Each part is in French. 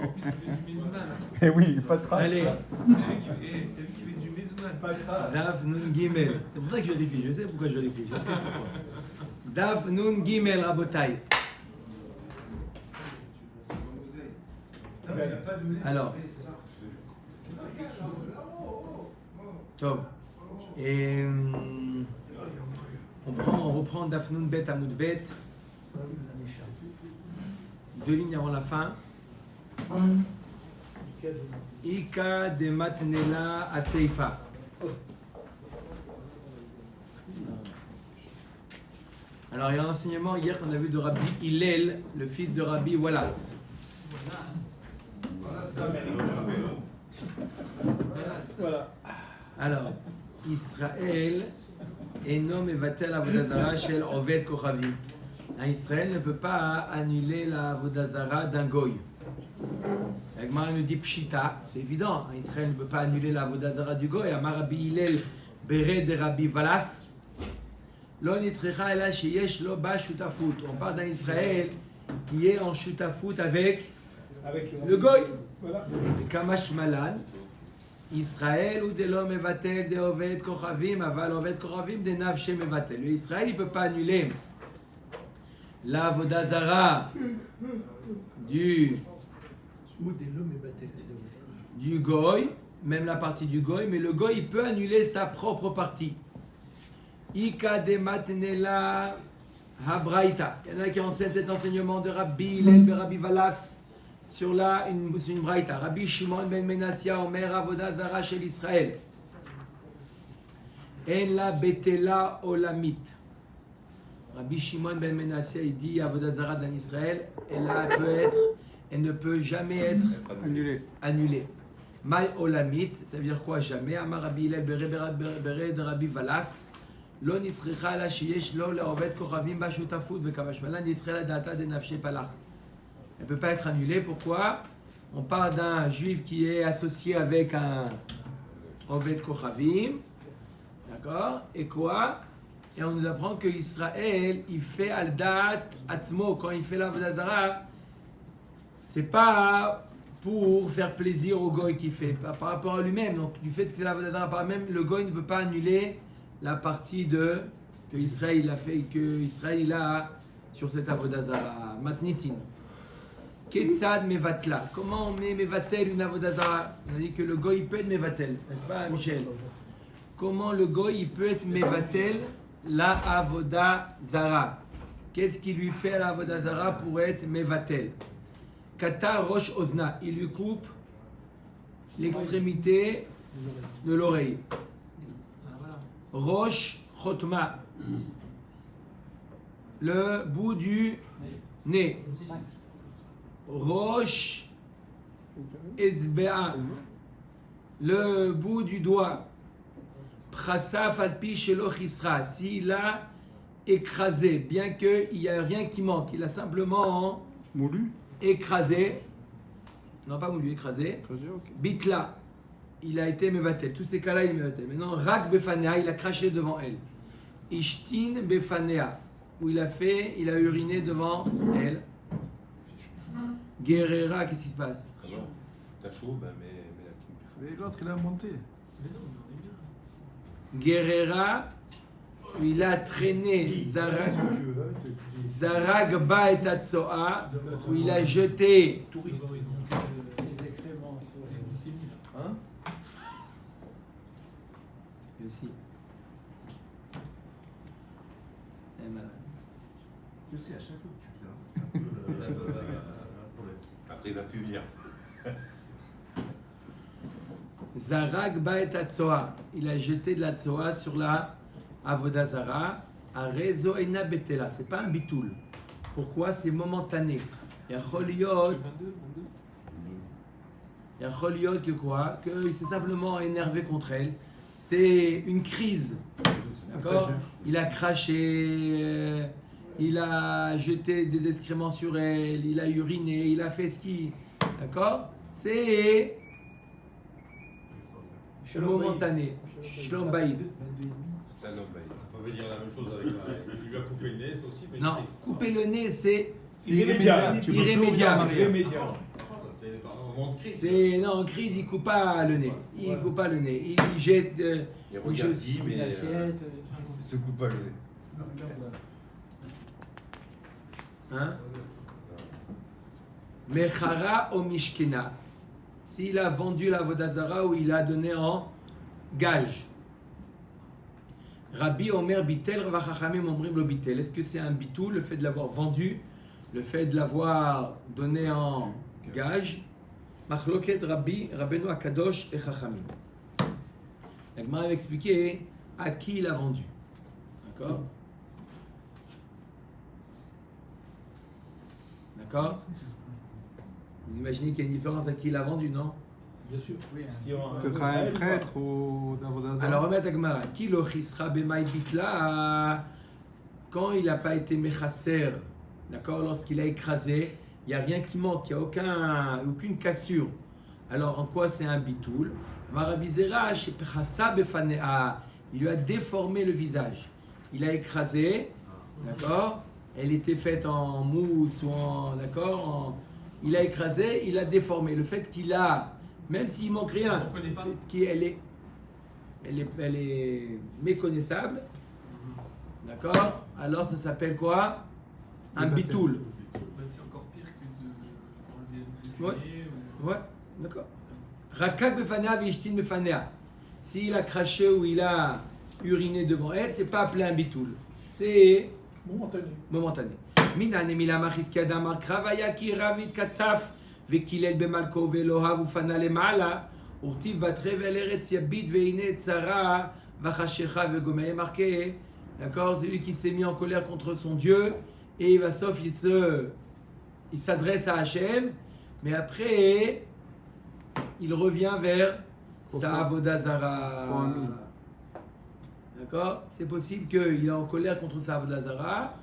en plus, il fait du mizounan. Eh oui, pas de trace. Allez, T'as vu qu'il fait du mizounan. Pas de trace. Daf Nun Gimel. C'est pour ça que je vérifie. Je sais pourquoi je vérifie. Je sais pourquoi. Daf Nun Gimel, Rabotai. Alors. Tov. Et on reprend Daf Nun Bet Amoud Bet. 2 lignes avant la fin. Ika de Matnela à Seifa. Alors, il y a un enseignement hier qu'on a vu de Rabbi Hillel, le fils de Rabbi Wallace. Voilà. Alors, Israël est nommé Vatel Avodazara shel Oved Kochavim. Israël ne peut pas annuler la Avodazara d'un goy. Agmara nous dit Pshita, c'est évident. Israël ne peut pas annuler la Avodazara du goy. Amar Rabbi Hillel Beret de Rabbi Wallace. Lo nitrecha ela sheyesh lo ba shutafut. On parle d'un Israël qui est en shutafut avec le goy. Voilà. Kamash Malan. Israël ou de l'homme mevatel de Oved Kochavim, aval Oved Kochavim de Navshe mevatel. Israël, il ne peut pas annuler la Avodazara du goy, même la partie du goy, mais le goy, il peut annuler sa propre partie. Ika de matnela habraïta. Il y en a qui enseignent cet enseignement de Rabbi Hillel Rabbi Wallace sur c'est une braïta. Rabbi Shimon ben Menassia Omer Avodazara shel Israël. En la betela olamit. Rabbi Shimon ben Menassia il dit Avodazara dans Israël, elle ne peut jamais être annulée. Mal olamit, ça veut dire quoi jamais? Amar Rabbi Hillel Beret de Rabbi Wallace. לא נצריכה לה שיש לו לעובד כוכבים בשותפות וכבש מלן ישראל דעתה דנפשי פלח. Elle ne peut pas être annulée. Pourquoi? On parle d'un juif qui est associé avec un Oved Kochavim. D'accord? Et quoi? Et on nous apprend que Israël, il fait al-dat atzmo. Quand il fait l'Avodazara, c'est pas pour faire plaisir au goy qui fait, pas par rapport à lui-même. Donc, du fait que c'est l'Avodazara par lui-même, le goy ne peut pas annuler la partie que Israël a fait, que Israël il a sur cette Avodazara. Matnitin. Ketzad mevatla. Comment on met mevatel une Avodazara? On a dit que le goy peut être mevatel, n'est-ce pas, Michel? Comment le goy il peut être mevatel la Avodazara? Qu'est-ce qui lui fait à la Avodazara pour être mevatel? Kata rosh ozna. Il lui coupe l'extrémité de l'oreille. Rosh Chotma, le bout du nez. Rosh Etzbea, le bout du doigt. Prasaf alpi shelo chisra, s'il a écrasé, bien qu'il n'y a rien qui manque, il a simplement Moulu. écrasé, non pas moulu, écrasé, Ok. bitla. Il a été mevatel. Tous ces cas-là, il est mevatel. Maintenant, rak befanea, il a craché devant elle. Ishtin befanea, où il a uriné devant elle. Guerrera, qu'est-ce qui se passe? T'as chaud, ben mets la clim plus fort. Mais l'autre, il a monté. Guerrera, où il a traîné Zaragba et Tatsoa, où il a jeté. Hein? Aussi. Elle est malade. Je sais, à chaque fois que tu viens, c'est un peu un problème. Après, il va plus venir. Zarag Baet Atsoa. Il a jeté de la Tsoa sur la Avodazara. Arezo Ena Betela. C'est pas un bitoul. Pourquoi? C'est momentané. Yacholiot. Yacholiot que quoi? Qu'il s'est simplement énervé contre elle. C'est une crise. D'accord? Il a craché. Il a jeté des excréments sur elle. Il a uriné. Il a fait ski. D'accord? C'est momentané. Shlom Baïd. C'est un homme, ben, On peut dire la même chose avec il lui a coupé le nez, c'est aussi. Non, couper le nez, c'est Irrémédiable. irrémédiable. Irrémédiable. C'est un moment de crise. Non, en crise, il coupe pas le nez. Il coupe pas le nez. Il jette Il une regarde chose. dit, mais L'assiette. Il se coupe pas le nez. Hein? Mechara ou Mishkena. S'il a vendu la Vodazara ou il a donné en gage. Rabbi Omer Bitel, Rav Chachamim Omrim lo Bitel. Est-ce que c'est un bitou, le fait de l'avoir vendu, le fait de l'avoir donné en gage? Machloket Rabbi, Rabbeinu Akadosh et Chachamim. La Gemara va expliquer à qui il a vendu. D'accord? D'accord? Vous imaginez qu'il y a une différence à qui il a vendu, non? Bien sûr. Oui, hein. Si on- Peut-être un prêtre ou d'Avodazara. Alors remettre à Gemara. Qui lo chisra b'maï bitla quand il n'a pas été mechasser, d'accord, lorsqu'il a écrasé, il n'y a rien qui manque, il n'y a aucune cassure. Alors en quoi c'est un bitoul? Marabizera shepchasa befanea. Il lui a déformé le visage. Il a écrasé, d'accord? Elle était faite en mousse ou en, d'accord? Il a écrasé, il a déformé. Le fait qu'il a, même s'il manque rien, On connaît pas. le fait elle est méconnaissable, d'accord? Alors ça s'appelle quoi? Un Le baptême. bitoul. Bah, c'est encore pire que de enlever Ouais. Ouais, d'accord. Rakak befanea vishtin befanea. S'il a craché ou il a uriné devant elle, c'est pas appelé un bitoul. C'est momentané. Minane milama chiskiada amar kravaya ki ravit katsaf vekilel bemalko velohav ufana lemala urtiv batre veleretz yabit veine tzara vachashecha vegomei marqué. D'accord, c'est lui qui s'est mis en colère contre son Dieu et il va sauf il s'adresse à Hachem, mais après il revient vers sa Avodazara. D'accord? C'est possible qu'il est en colère contre sa Avodazara.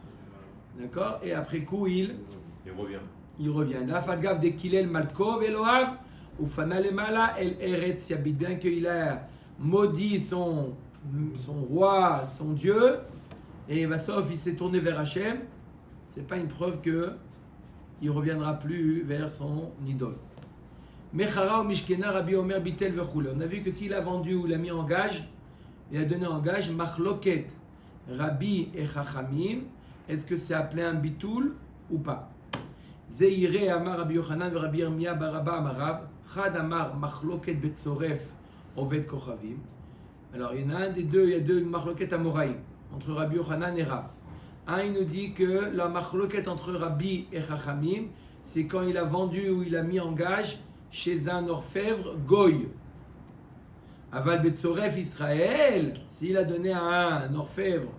D'accord? Et après coup, il revient. La falgav de Kilel Malkov Eloav, ou Fanalemala El Eretz Yabit. Bien qu'il a maudit son roi, son Dieu, et Vassov, il s'est tourné vers Hachem, c'est pas une preuve que il reviendra plus vers son idole. Mechara ou Mishkena Rabbi Omer Bitel Vechule. On a vu que s'il a vendu ou l'a mis en gage, il a donné en gage Machloket Rabbi et Chachamim. Est-ce que c'est appelé un bitoul ou pas? Zeire Amar Rabbi Yochanan et Rabbi Yirmiyah Baraba Amarav Chad Amar Machloket Betzoref Oved Kochavim. Alors il y en a un des deux, il y a deux Machloket Amoraïm entre Rabbi Yochanan et Rab. Un il nous dit que la Machloket entre Rabbi et Chachamim, c'est quand il a vendu ou il a mis en gage chez un orfèvre Goy. Aval Betzoref Israël, s'il a donné à un orfèvre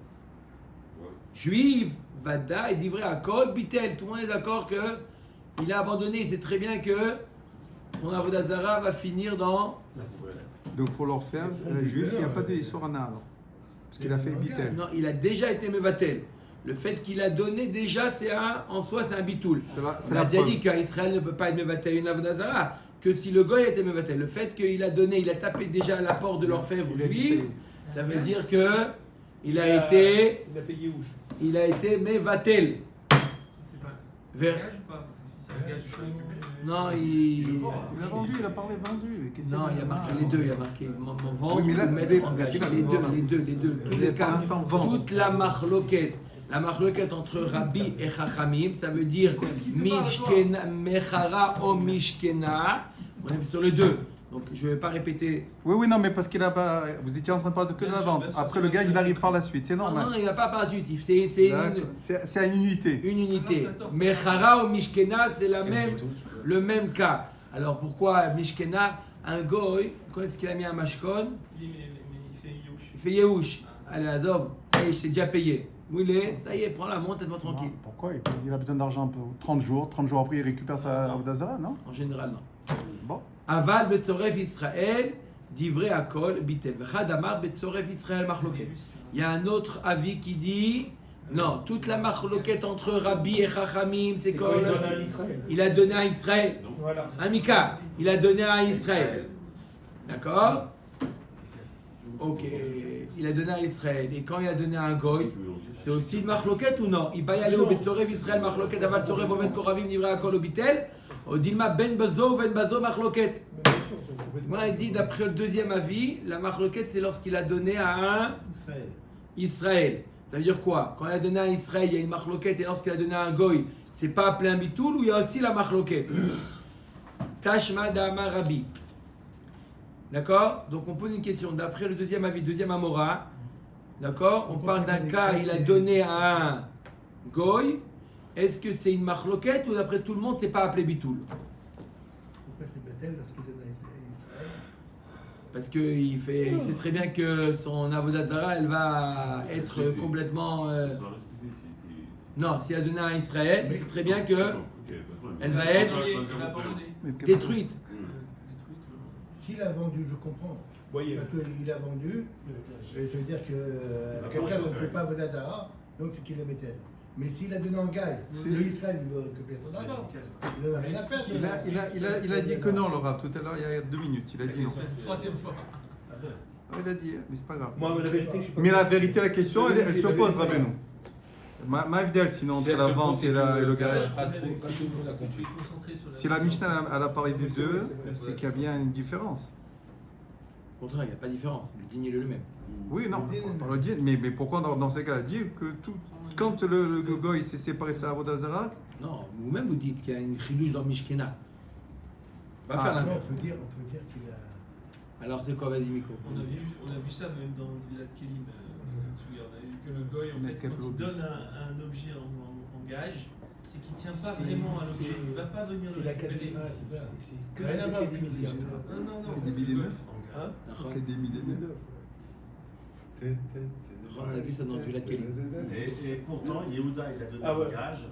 juif, Vada, et dit vrai à Kol Bitel, tout le monde est d'accord que il a abandonné, il sait très bien que son Avodazara va finir dans. Donc pour l'orfèvre juif, il n'y a pas de Isorana alors. Parce qu'il a fait Bitel. Non, il a déjà été Mevatel. Le fait qu'il a donné déjà, en soi, c'est un bitoul. C'est On a la déjà preuve. dit qu'Israël ne peut pas être Mevatel une Avodazara, que si le goy était Mevatel. Le fait qu'il a donné, il a tapé déjà à la porte de l'orfèvre Il a juif, dit, ça veut dire que il a été Mevatel. C'est Vers- un gage ou pas? Parce que si c'est un gage, je peux récupérer. Non, Il a vendu, il a parlé vendu. Qu'est-ce Non, il y a marqué les deux, il y a marqué mon vendre Oui, mais là, ou mettre les- en gage. les- Les deux. Tous les pour cas, l'instant, vendre. toute la marloquette entre Rabbi et Chachamim, ça veut dire Mishkena, Mechara ou Mishkena. On est sur les deux. Donc je ne vais pas répéter. Oui, non, mais parce qu'il a pas. Vous étiez en train de parler que de la vente. Après, le gars, il arrive par la suite. C'est Non, normal. non, il ne va pas par la suite. C'est D'accord. C'est à une unité. une unité. Mechara ou Mishkena, c'est le même cas. Alors pourquoi Mishkena, un goy, quand est-ce qu'il a mis un mashkon? Il fait Youch. Il fait Yehush. Allez, Azov, ça y est, je t'ai déjà payé. Où il est? Ça y est, prends la montre, laisse-moi tranquille. Non, pourquoi il a besoin d'argent pour 30 jours. 30 jours après, il récupère sa Avodazara, non? En général, non. Bon. Aval Betzoref Israël, divrei Akol, Bitel. Vechad Amar Betzoref Israël Machloket. Il y a un autre avis qui dit non, toute la Machloket entre Rabbi et Chachamim, c'est quoi? Il a donné à Israël. Voilà. Amika, il a donné à Israël. D'accord? Ok, il a donné à Israël. Et quand il a donné à un goy, c'est aussi une Machloket ou non? Il va y aller au Betzoref Israël Machloket Aval Tzoref Oved Koravim divrei Akol au Bitel. Dilma ben bazo ben bazo machloket. Moi, il dit d'après le deuxième avis, la machloket c'est lorsqu'il a donné à un Israël. Ça veut dire quoi? Quand il a donné à un Israël, il y a une machloket, et lorsqu'il a donné à un goy, c'est pas appelé un bitoul ou il y a aussi la machloket? Tashma da'amar Rabbi. D'accord? Donc on pose une question. D'après le deuxième avis, deuxième Amora, d'accord? On parle d'un cas, il a donné à un goy. Est-ce que c'est une machloket ou d'après tout le monde, c'est pas appelé bitoul? Pourquoi c'est Bethel lorsqu'il donne à Israël? Parce qu'il sait très bien que son avodat zara, elle va être complètement. Non, s'il a donné à Israël, il sait très bien que elle va être détruite. S'il a vendu, je comprends. Voyez. Parce qu'il a vendu, ça veut dire que quelqu'un ne fait pas avodat zara, donc c'est qu'il est Bethel. Mais s'il a donné en gage, le Israël, il veut récupérer son argent. Il n'en a rien à faire. Il a dit que non, Laura, tout à l'heure, il y a 2 minutes. Il a dit non. Troisième fois. Ah bon? Il a dit, mais c'est pas grave. Moi, la vérité, je suis pas. Mais la vérité, la question, elle se pose, Rabbeinu. Ma idéal, sinon, entre la vente et le gage. Si la Mishnah elle a parlé des deux, c'est qu'il y a bien une différence. Au contraire, il n'y a pas de différence. Le dîner est le même. Oui, non, on le dit, mais pourquoi dans ces cas-là dire que quand le goy s'est séparé de sa avodah zara, Non, vous-même vous dites qu'il y a une chidouche dans Mishkena. On va faire Non, l'inverse. on peut dire qu'il a. Alors c'est quoi, vas-y, Miko? On a vu ça même dans Villat Kelim, Satsugi. On a vu que le goy, en Mais fait, quand il donne un objet en gage, c'est qu'il ne tient pas vraiment à l'objet. Il ne va pas venir le récupérer. Ah, c'est ça. C'est Rien à voir avec le définition. Non. Des millénaires. Hein? Des millénaires. On a vu ça dans Villat Kelim. Et pourtant, Yehuda, il a donné Ah ouais. en gage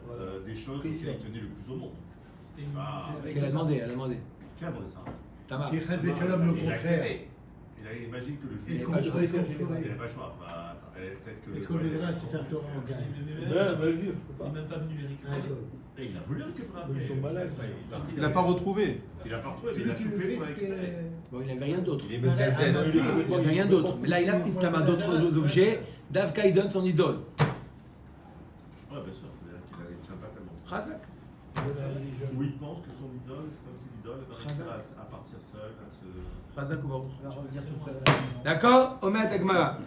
des choses qu'il tenait le plus au monde. C'était une. Ah, Parce qu'elle a demandé, elle a demandé. Qui a demandé ça? Tamar. Si Chaz Shalom, le Il a contraire. accepté. Imagine que le Est-ce juif. qu'on pas le pourrait choix. Il construire? n'avait pas le choix. Bah, attends, peut-être que Est-ce qu'on lui dira c'est faire Torah en gage? Mais vieux, je peux Il pas. n'est même pas venu les Un récupérer. goy. Et il a voulu récupérer Mais ils sont malades. Il n'a pas retrouvé. Il a pas retrouvé, mais Celui il a qui tout le fait fait, pour récupérer. c'est. Bon, il n'avait rien d'autre. Il Il n'avait rien d'autre. Mais là, il a pris Stama d'autres objets. Davka, il donne son idole. Ouais, bien sûr, c'est-à-dire qu'il ne tient pas tellement. Khazak. Ou il pense que son idole, c'est comme si l'idole réussissait à partir seule, à se. Khazak ou Baruch. D'accord? Omet Agmara.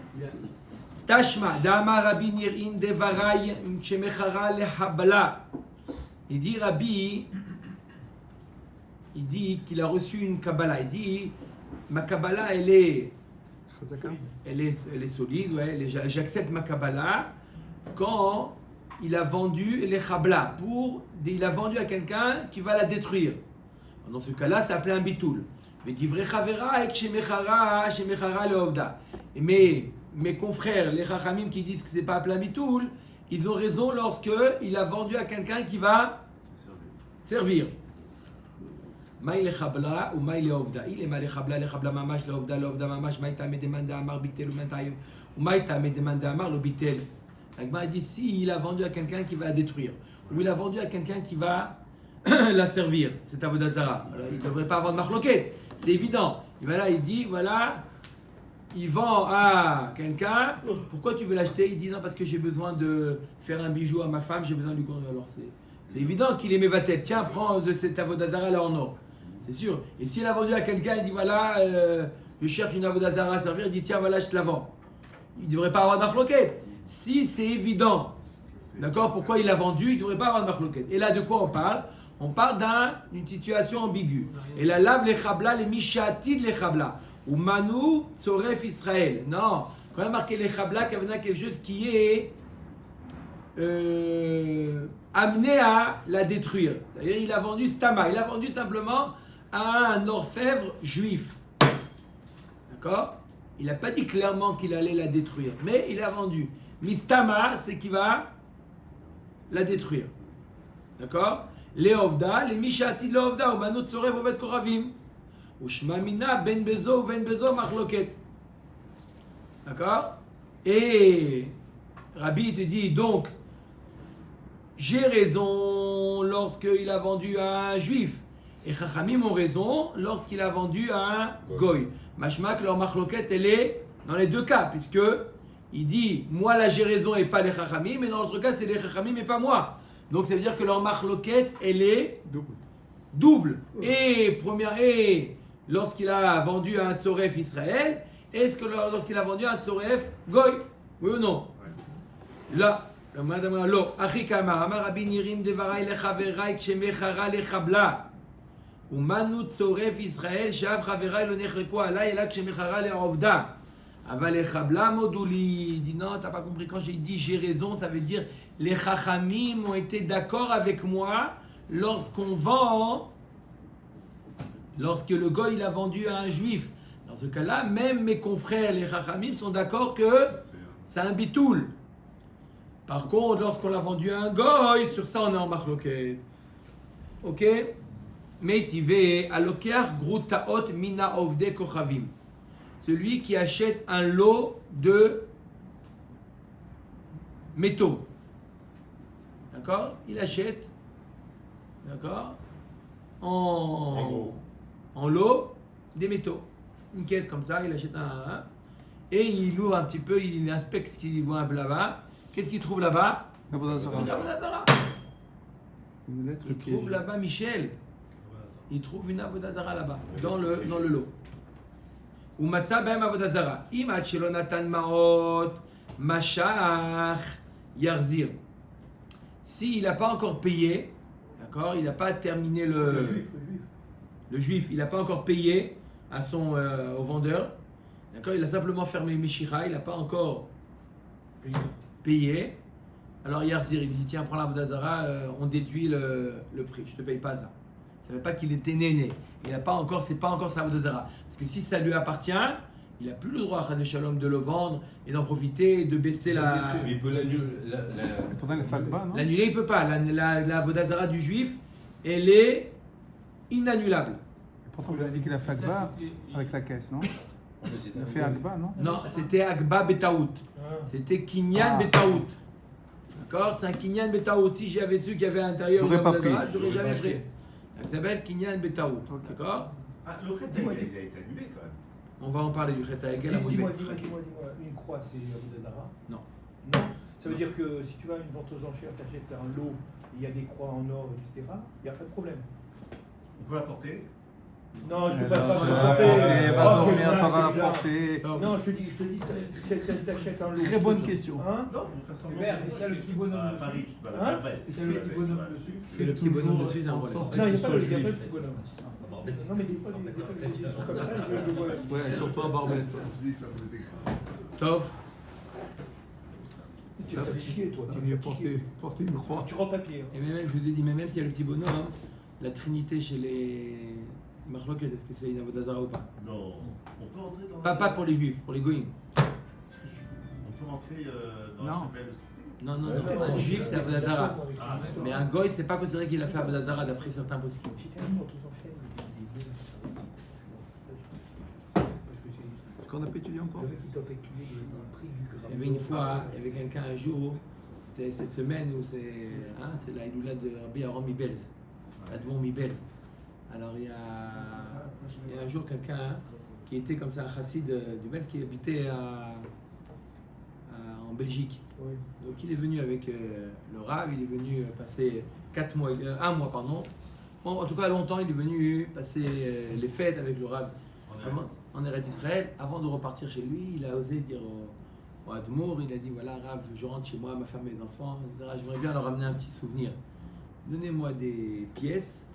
Tashma, Dama Rabbi Nir'in Devarai, Shemechara Lehabala. Il dit Rabbi, il dit qu'il a reçu une Kabbalah. Il dit, ma Kabbalah, elle est solide, ouais, j'accepte ma Kabbalah quand il a vendu les Chabla, il a vendu à quelqu'un qui va la détruire. Dans ce cas-là, c'est appelé un bitoul. Mais dit vrai Chavera et Shemechara Leovda. Mais mes confrères, les Chachamim qui disent que c'est pas appelé un bitoul, ils ont raison lorsque il a vendu à quelqu'un qui va servir. Maï le Chabla ou Maï le Ovda. Il est mal le Chabla mamash, le Ovda mamash, Maï ta'ame demande Amar bitel ou Maï ta'ame demande Amar le bitel. L'Agma dit si il a vendu à quelqu'un qui va la détruire, ou il a vendu à quelqu'un qui va la servir, c'est avodat zara. Il ne devrait pas avoir de marloquette, c'est évident. Et voilà, il dit voilà, il vend à quelqu'un, pourquoi tu veux l'acheter? Il dit non, parce que j'ai besoin de faire un bijou à ma femme, j'ai besoin de lui construire. Alors c'est évident qu'il est mévatet. Tiens, prends de cet avodat zara là en or. C'est sûr. Et s'il a vendu à quelqu'un, il dit voilà, je cherche une avodat zara à servir, il dit tiens, voilà, je te la vends. Il ne devrait pas avoir de marloquette. Si c'est évident, d'accord, pourquoi il l'a vendu, il ne devrait pas avoir de marloquette. Et là, de quoi on parle? On parle d'une situation ambiguë. Et la lave les chabla, les mishatid les chabla. Ou manu soref Israël. Non, quand même marqué les chabla, qu'il y a quelque chose qui est amené à la détruire. C'est-à-dire, il a vendu stama, il a vendu simplement à un orfèvre juif. D'accord? Il n'a pas dit clairement qu'il allait la détruire, mais il a vendu. Mistama, c'est qu'il va la détruire. D'accord? Les Ovda, les Mishati le Ovda, ou Manut Sorev Ovet Koravim. Ou Shmamina ben Bezo ou ben Bezo Machloket. D'accord? Et Rabbi te dit donc, j'ai raison lorsqu'il a vendu à un juif. Et Chachamim ont raison lorsqu'il a vendu à un goy. Mashma que leur machloket elle est dans les deux cas, puisque il dit moi là j'ai raison et pas les Chachamim, mais dans l'autre cas c'est les Chachamim et pas moi. Donc ça veut dire que leur machloket elle est double. Et lorsqu'il a vendu un Tzoref Israël, est-ce que lorsqu'il a vendu un Tzoref Goy? Oui ou non? Là, le madame lo, Achikama, Amar Rabbi Nirim Devarai Lechaverai Kshemechara Lechabla. Umanu Tzoref Israël, Shav Chaverai Lo Nechreku Alay Ela Kshemechara Leovda. Aval Lechabla Moduli. Il dit non, t'as pas compris. Quand j'ai dit j'ai raison, ça veut dire les Chachamim ont été d'accord avec moi lorsqu'on vend, lorsque le goy il a vendu à un juif. Dans ce cas-là, même mes confrères, les Chachamim, sont d'accord que c'est un bitoul. Par contre, lorsqu'on l'a vendu à un goy, sur ça on est en marloquet. Ok? Meitive alokeach grutaot mina ovde kochavim. Celui qui achète un lot de métaux. D'accord? Il achète, d'accord, en lot des métaux. Une caisse comme ça, il achète un et il ouvre un petit peu, il inspecte ce qu'il voit là-bas. Qu'est-ce qu'il trouve là-bas? Avodazara. Il trouve là-bas Michel. Il trouve une Avodazara là-bas, dans le lot. Ou matza b'hem Avodazara. Imat shelo natan maot mashach yarzir. S'il n'a pas encore payé, d'accord, il n'a pas terminé le juif, il n'a pas encore payé à au vendeur, d'accord, il a simplement fermé Meshira, il n'a pas encore payé. Alors Yarzir, il dit tiens, prends la Vodazara, on déduit le prix, je ne te paye pas ça. Ça ne veut pas qu'il était né. Il n'a pas encore, c'est pas encore sa Vodazara. Parce que si ça lui appartient, il n'a plus le droit à Shalom de le vendre et d'en profiter, de baisser la. Mais il peut l'annuler. L'annuler, il ne peut pas. La Vodazara du juif, elle est inannulable. Pourtant, on a dit qu'il a fait Agba avec la caisse, non? Il a fait Agba, non? Non, c'était Agba Betaout. C'était Kinyan Betaout. D'accord? C'est un Kinyan Betaout. Si j'avais su qu'il y avait à l'intérieur j'aurais pas pris. je n'aurais jamais pris. Ça s'appelle Kinyan Betaout. D'accord? Le Chet il a été annulé quand même. On va en parler du Chet Haegel à Dis-moi, une croix, c'est Avodazara? Non. Non? Ça veut dire que si tu vas à une vente aux enchères, tu achètes un lot, il y a des croix en or, etc., il n'y a pas de problème. On peut la porter. Non, je ne peux pas Elle va dormir, toi va la porter. Non, je te dis, t'achètes un lot. Très bonne question. Hein? Non, pour faire ça. C'est ça le petit bonhomme À dessus. Paris, tu peux Hein? la faire. C'est ça le petit bonhomme dessus. C'est le petit bonhomme dessus, c'est un problème. Non, il n'y a pas le petit bonhomme. Non, mais des fois, des trucs comme ça, je le vois. Ouais, surtout à Barbès. Tov. Tu es fatigué, toi. Il Tu es mieux fatigué. porter une croix. Tu rends papier. Et même, je vous ai dit, mais même s'il y a le petit bonhomme, la trinité chez les Marloquet, est-ce que c'est une Avodazara ou pas? Non. On peut rentrer dans. Pas pour les juifs, pour les goïms. On peut rentrer dans la chapelle de Sixtine. Non, un juif c'est Avodazara. Ah, Mais un goy, c'est pas considéré qu'il a fait Avodazara d'après certains poskim. J'étais allé dans tous enchaînes. Qu'on n'a pas étudié encore. Le mec qui t'a calculé le prix du gramme. Il y avait une fois, il y avait quelqu'un un jour, c'était cette semaine où c'est la Iloula de Rabbi Aaron Mibelz, Admon Mibelz. Alors il y a un jour quelqu'un qui était comme ça, un chassid du Belz, qui habitait en Belgique. Oui. Donc il est venu avec le Rav, il est venu passer 1 mois, pardon. Bon, en tout cas longtemps, il est venu passer les fêtes avec le Rav en Eretz Israël. Avant de repartir chez lui, il a osé dire au Admour, il a dit voilà Rav, je rentre chez moi, ma femme et mes enfants, etc. J'aimerais bien leur ramener un petit souvenir. Donnez-moi des pièces,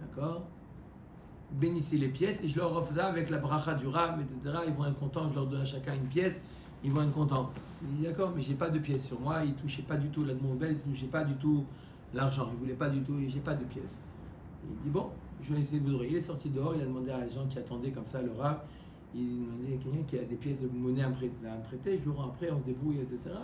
d'accord? Bénissez les pièces et je leur offre ça avec la bracha du Rav, etc. Ils vont être contents, je leur donne à chacun une pièce, ils vont être contents. Il dit d'accord, mais j'ai pas de pièces sur moi, il touchait pas du tout l'Admour Bel, il touchait pas du tout l'argent, il voulait pas du tout, j'ai pas de pièces. Il dit bon, je vais essayer de vous donner. Il est sorti dehors, il a demandé à les gens qui attendaient comme ça le Rav, il demandait à quelqu'un qui a des pièces de monnaie à me prêter, je lui rends après, on se débrouille, etc.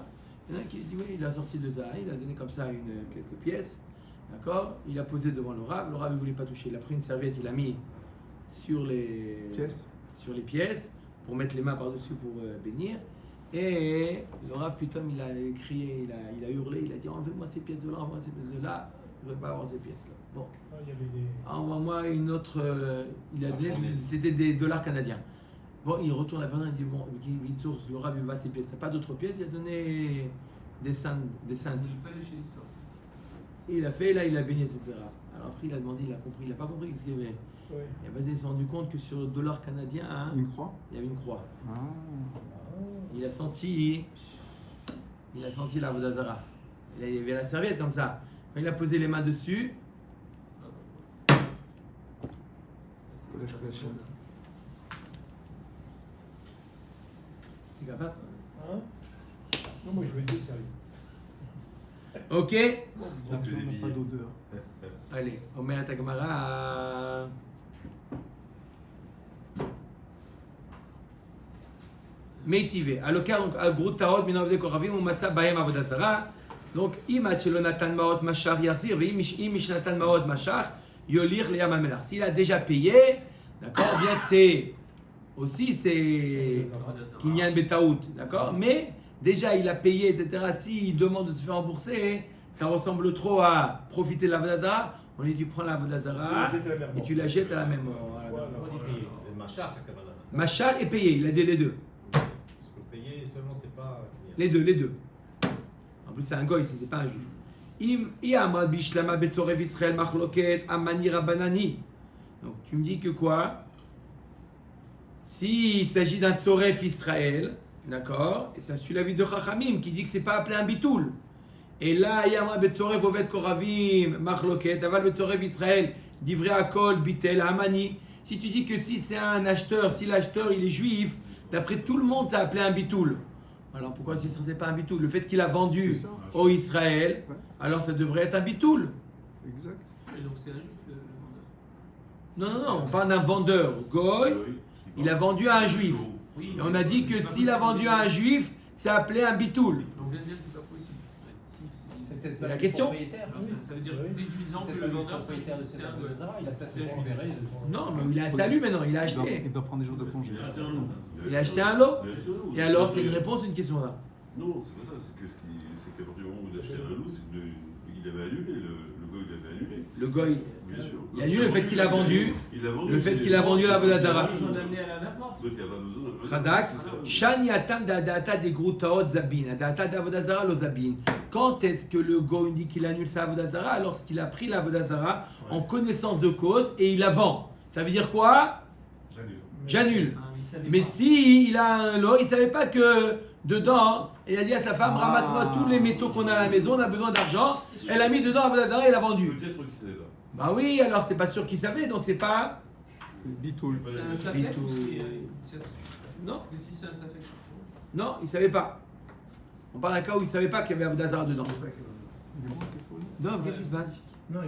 Il y en a qui dit oui, il a sorti de ça, il a donné comme ça quelques pièces, d'accord? Il a posé devant le Rav il voulait pas toucher, il a pris une serviette, il a mis sur les pièces pour mettre les mains par-dessus pour bénir. Et le Rav, putain, il a crié, il a hurlé, il a dit enlevez-moi ces pièces de là, enlevez-moi ces pièces de là, je ne veux pas avoir ces pièces là. Bon. Envoie-moi une autre. Il a donné, c'était des dollars canadiens. Bon, il retourne à la personne, il dit bon, le Rav, il va ses pièces. T'as pas d'autres pièces, il a donné des cents. Il fallait chez l'histoire. Et il a fait, là, il a baigné, etc. Alors après, il a demandé, il a compris, il n'a pas compris ce qu'il y avait. Oui. Et ben, il s'est rendu compte que sur le dollar canadien, hein, Une croix. il y avait une croix. Ah. Il a senti la Vodazara. Il y avait la serviette comme ça. Quand il a posé les mains dessus, t'es capable? Hein? Non, moi je veux dire sérieux. Ok. Pas d'odeur. Allez, Omer et Gemara. Meitivé. Aloka, donc, al grut taot min avdei koravim ou matza bahem avodazara. Donc, imat shelo natan maot mashar yarzir, veim ish natan maot mashar yolir le yamamelar. S'il a déjà payé, d'accord, bien que c'est aussi c'est kinyan betaout, d'accord, mais déjà il a payé, etc. S'il demande de se faire rembourser, ça ressemble trop à profiter de la vodazara. On lui dit tu prends la vodazara et tu la jettes à la même mort. Machar est payé, il a dit les deux. Parce que payer seulement, c'est pas. Les deux. En plus, c'est un goy, c'est pas un juif. Donc, tu me dis que quoi? S'il s'agit d'un Tzoref Israël, d'accord, et ça suit l'avis de Chachamim qui dit que c'est pas appelé un bitoul. Et là, Yamra Betzoref Ovet Koravim, Machloket, Aval Betzoref Israël, Divrei Akol, Bitel, Amani. Si tu dis que si c'est un acheteur, si l'acheteur il est juif, d'après tout le monde, ça appelé un bitoul. Alors pourquoi si ce n'est pas un bitoul? Le fait qu'il a vendu au Israël, alors ça devrait être un bitoul. Exact. Et donc c'est un juif le vendeur. Non, on parle d'un vendeur. Goy, il a vendu à un juif. Oui, Et on a dit que c'est pas s'il a possible. vendu à un juif, c'est appelé un bitoul. On vient de dire que c'est pas possible. C'est la question. Alors, ça veut dire Oui. déduisant que C'est le pas le vendeur propriétaire de c'est cette un goy. Vodazara, il a placé C'est pour un juif. enverrer. Non, mais il a salut maintenant, il a acheté. Il doit prendre des jours de congé. Il a acheté un lot. Il a acheté un lot. Il a acheté un lot. Et alors, c'est une réponse ou une question là? Non, c'est pas ça. C'est qu'à partir du moment où il a acheté un lot, c'est qu'il avait annulé. Le gars, il avait annulé. Le goy, Bien sûr. il a annulé le fait qu'il a vendu. Il a vendu. Le fait qu'il a vendu la Vodazara. Ils ont amené à la mer morte. Donc il n'y a pas besoin de. Chazak, Shani Atam Da'ata des Groutaot Zabin, Da'ata d'Avodazara lo Zabin. Quand est-ce que le goy dit qu'il annule sa Avodazara? Lorsqu'il a pris la Avodazara en connaissance de cause et il la vend. Ça veut dire quoi? J'annule. Ah, il savait Mais pas. si il a un lot, il ne savait pas que dedans, il a dit à sa femme, ramasse-moi tous les métaux qu'on a à la maison, on a besoin d'argent. Elle a mis dedans Avodazara et elle a vendu. Peut-être qu'il savait pas. Bah oui, alors c'est pas sûr qu'il savait, donc c'est pas... Bitoul. C'est un safek ou c'est Non, Parce que si c'est un safek. non, il savait pas. On parle d'un cas où il savait pas qu'il y avait Avodazara dedans. Non, qu'est-ce qui se passe? Non,